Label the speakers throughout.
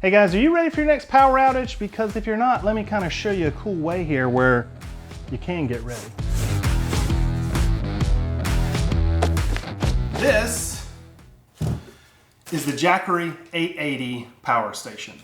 Speaker 1: Hey guys, are you ready for your next power outage? Because if you're not, let me kind of show you a cool way here where you can get ready. This is the Jackery 880 power station.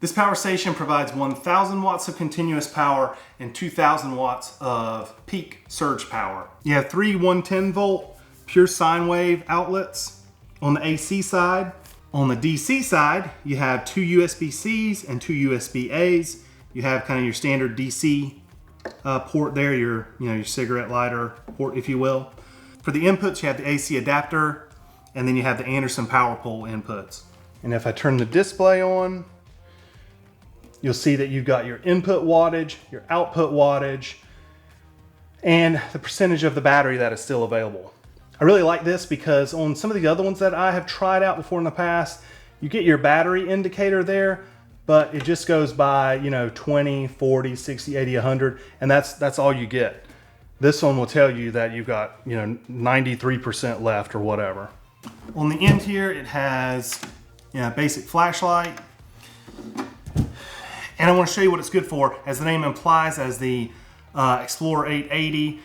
Speaker 1: This power station provides 1,000 watts of continuous power and 2,000 watts of peak surge power. You have 3 110 volt pure sine wave outlets on the AC side. On the DC side, you have 2 USB-Cs and 2 USB-As. You have kind of your standard DC port there, your cigarette lighter port, if you will. For the inputs, you have the AC adapter, and then you have the Anderson power pole inputs. And if I turn the display on, you'll see that you've got your input wattage, your output wattage, and the percentage of the battery that is still available. I really like this because on some of the other ones that I have tried out before in the past, you get your battery indicator there, but it just goes by, 20, 40, 60, 80, 100, and that's all you get. This one will tell you that you've got, 93% left or whatever. On the end here, it has, basic flashlight. And I want to show you what it's good for. As the name implies, as the Explorer 880,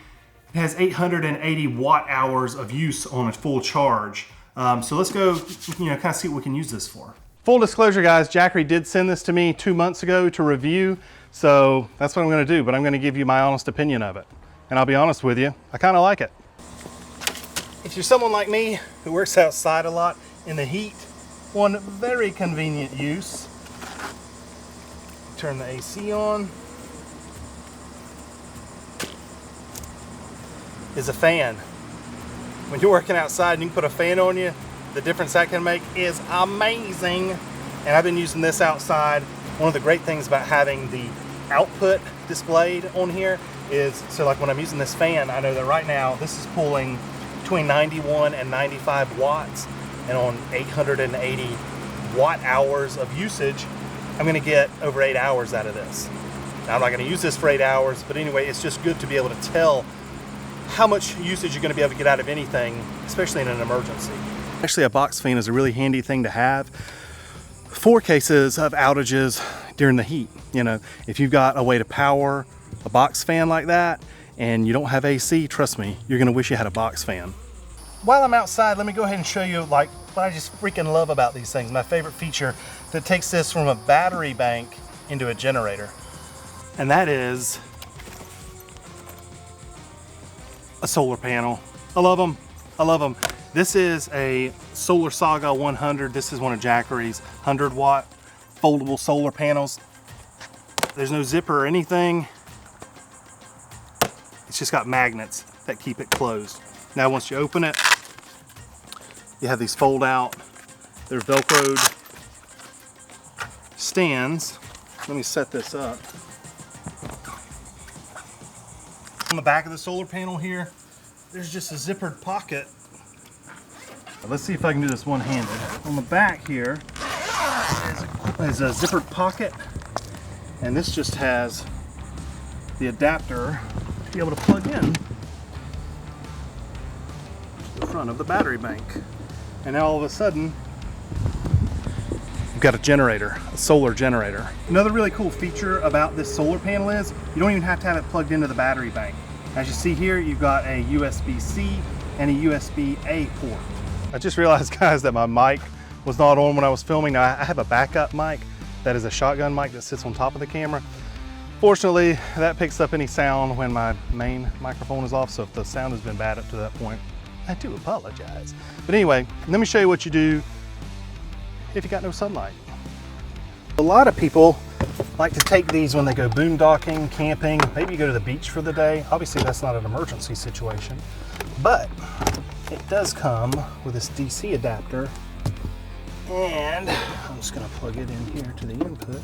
Speaker 1: it has 880 watt hours of use on a full charge. So let's go, kind of see what we can use this for. Full disclosure, guys, Jackery did send this to me 2 months ago to review. So that's what I'm going to do, but I'm going to give you my honest opinion of it. And I'll be honest with you, I kind of like it. If you're someone like me who works outside a lot in the heat, one very convenient use. Turn the AC on. Is a fan. When you're working outside and you can put a fan on you, the difference that can make is amazing. And I've been using this outside. One of the great things about having the output displayed on here is, so like when I'm using this fan, I know that right now this is pulling between 91 and 95 watts, and on 880 watt hours of usage, I'm gonna get over 8 hours out of this. Now I'm not gonna use this for 8 hours, but anyway, it's just good to be able to tell how much usage you're going to be able to get out of anything, especially in an emergency. Actually, a box fan is a really handy thing to have for cases of outages during the heat. If you've got a way to power a box fan like that and you don't have AC, trust me, you're going to wish you had a box fan. While I'm outside, let me go ahead and show you what I just freaking love about these things. My favorite feature that takes this from a battery bank into a generator. And that is a solar panel. I love them. I love them. This is a Solar Saga 100. This is one of Jackery's 100 watt foldable solar panels. There's no zipper or anything. It's just got magnets that keep it closed. Now once you open it, you have these fold out, they're Velcroed stands. Let me set this up. On the back of the solar panel here, there's just a zippered pocket. Let's see if I can do this one-handed. On the back here is a zippered pocket, and this just has the adapter to be able to plug in the front of the battery bank. And now all of a sudden, you've got a generator, a solar generator. Another really cool feature about this solar panel is you don't even have to have it plugged into the battery bank. As you see here, you've got a USB-C and a USB-A port. I just realized, guys, that my mic was not on when I was filming. Now, I have a backup mic that is a shotgun mic that sits on top of the camera. Fortunately, that picks up any sound when my main microphone is off, so if the sound has been bad up to that point, I do apologize. But anyway, let me show you what you do if you got no sunlight. A lot of people like to take these when they go boondocking, camping, maybe you go to the beach for the day. Obviously that's not an emergency situation, but it does come with this DC adapter, and I'm just gonna plug it in here to the input.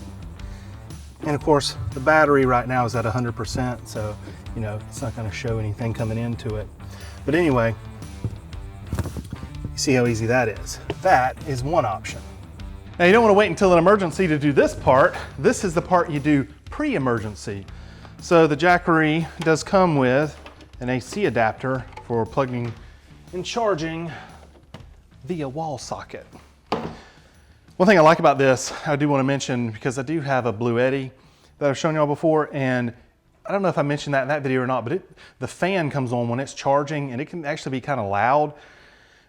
Speaker 1: And of course, the battery right now is at 100%, so it's not gonna show anything coming into it. But anyway, you see how easy that is. That is one option. Now you don't want to wait until an emergency to do this part. This is the part you do pre-emergency. So the Jackery does come with an AC adapter for plugging and charging via wall socket. One thing I like about this, I do want to mention, because I do have a Blue Eddy that I've shown y'all before, and I don't know if I mentioned that in that video or not, but the fan comes on when it's charging, and it can actually be kind of loud.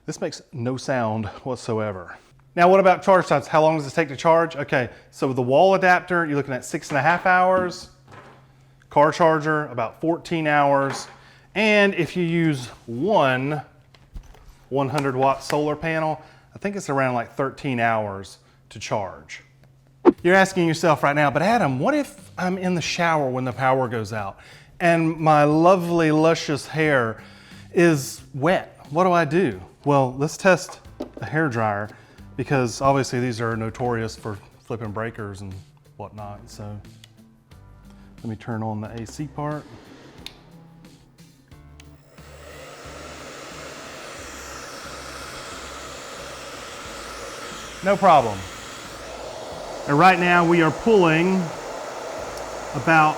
Speaker 1: This makes no sound whatsoever. Now, what about charge times? How long does this take to charge? Okay, so with the wall adapter, you're looking at 6.5 hours. Car charger, about 14 hours. And if you use one 100-watt solar panel, I think it's around like 13 hours to charge. You're asking yourself right now, but Adam, what if I'm in the shower when the power goes out and my lovely, luscious hair is wet? What do I do? Well, let's test a hair dryer, because obviously these are notorious for flipping breakers and whatnot. So let me turn on the AC part. No problem. And right now we are pulling about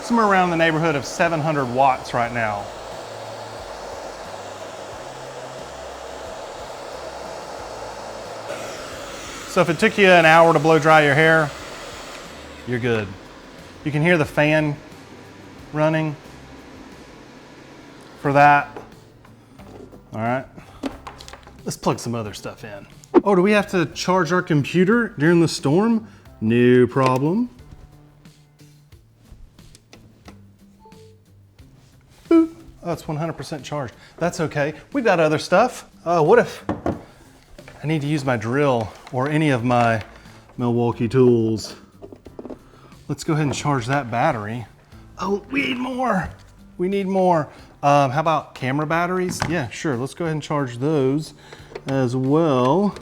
Speaker 1: somewhere around the neighborhood of 700 watts right now. So if it took you an hour to blow dry your hair, you're good. You can hear the fan running for that. All right, let's plug some other stuff in. Oh, do we have to charge our computer during the storm? No problem. Boop. Oh, it's 100% charged. That's okay. We've got other stuff. What if I need to use my drill or any of my Milwaukee tools? Let's go ahead and charge that battery. Oh, we need more. We need more. How about camera batteries? Yeah, sure. Let's go ahead and charge those as well.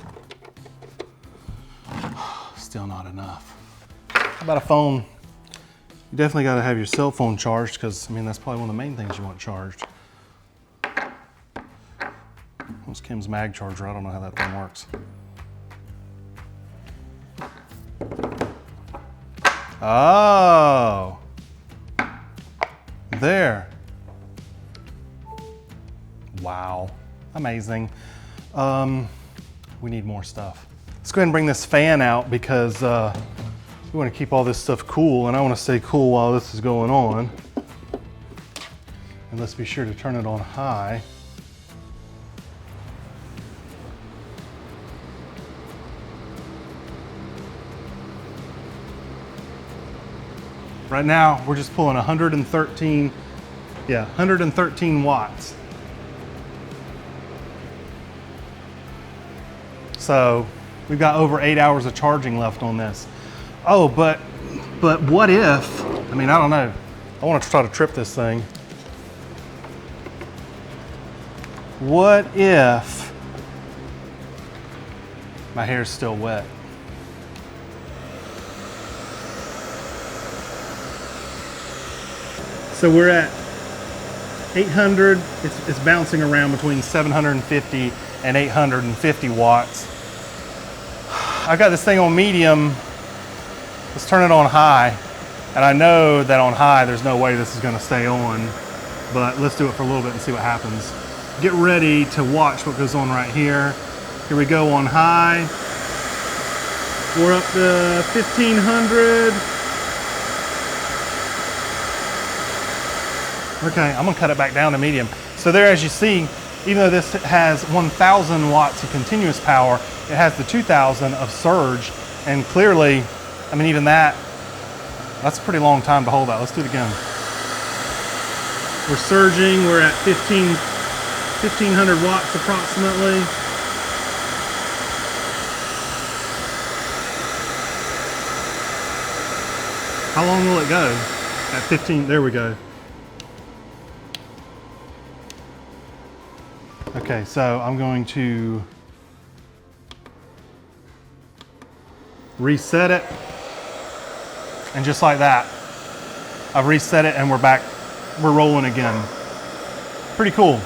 Speaker 1: Still not enough. How about a phone? You definitely got to have your cell phone charged, because I mean that's probably one of the main things you want charged. That's Kim's mag charger. I don't know how that thing works. Oh, there. Wow, amazing. We need more stuff. Let's go ahead and bring this fan out, because we want to keep all this stuff cool, and I want to stay cool while this is going on. And let's be sure to turn it on high. Right now, we're just pulling 113 watts. So we've got over 8 hours of charging left on this. Oh, but what if, I mean, I don't know. I want to try to trip this thing. What if my hair's still wet? So we're at 800, it's bouncing around between 750 and 850 watts. I got this thing on medium. Let's turn it on high. And I know that on high, there's no way this is gonna stay on, but let's do it for a little bit and see what happens. Get ready to watch what goes on right here. Here we go on high. We're up to 1500. Okay, I'm gonna cut it back down to medium. So there, as you see, even though this has 1000 watts of continuous power, it has the 2000 of surge, and clearly, I mean, even that's a pretty long time to hold that. Let's do it again. We're surging, we're at 1500 watts approximately. How long will it go? At 15, there we go. Okay, so I'm going to reset it, and just like that, I've reset it and we're back, we're rolling again. Pretty cool.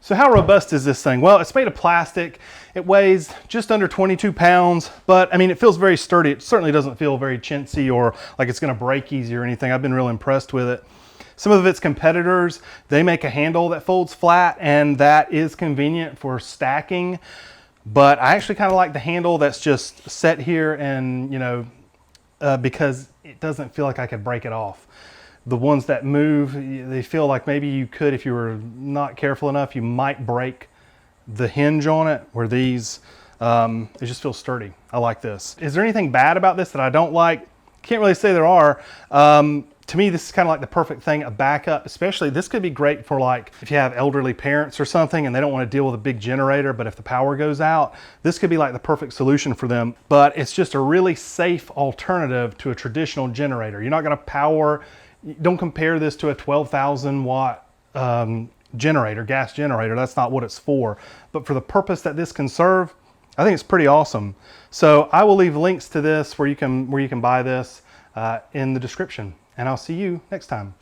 Speaker 1: So how robust is this thing? Well, it's made of plastic. It weighs just under 22 pounds, but I mean, it feels very sturdy. It certainly doesn't feel very chintzy or like it's gonna break easy or anything. I've been real impressed with it. Some of its competitors, they make a handle that folds flat, and that is convenient for stacking. But I actually kind of like the handle that's just set here, and because it doesn't feel like I could break it off. The ones that move, they feel like maybe you could, if you were not careful enough, you might break the hinge on it, where these, it just feels sturdy. I like this. Is there anything bad about this that I don't like? Can't really say there are. To me, this is kind of like the perfect thing, a backup, especially this could be great for like if you have elderly parents or something and they don't want to deal with a big generator, but if the power goes out, this could be like the perfect solution for them. But it's just a really safe alternative to a traditional generator. You're not going to power, don't compare this to a 12,000 watt generator, gas generator. That's not what it's for. But for the purpose that this can serve, I think it's pretty awesome. So I will leave links to this where you can buy this in the description. And I'll see you next time.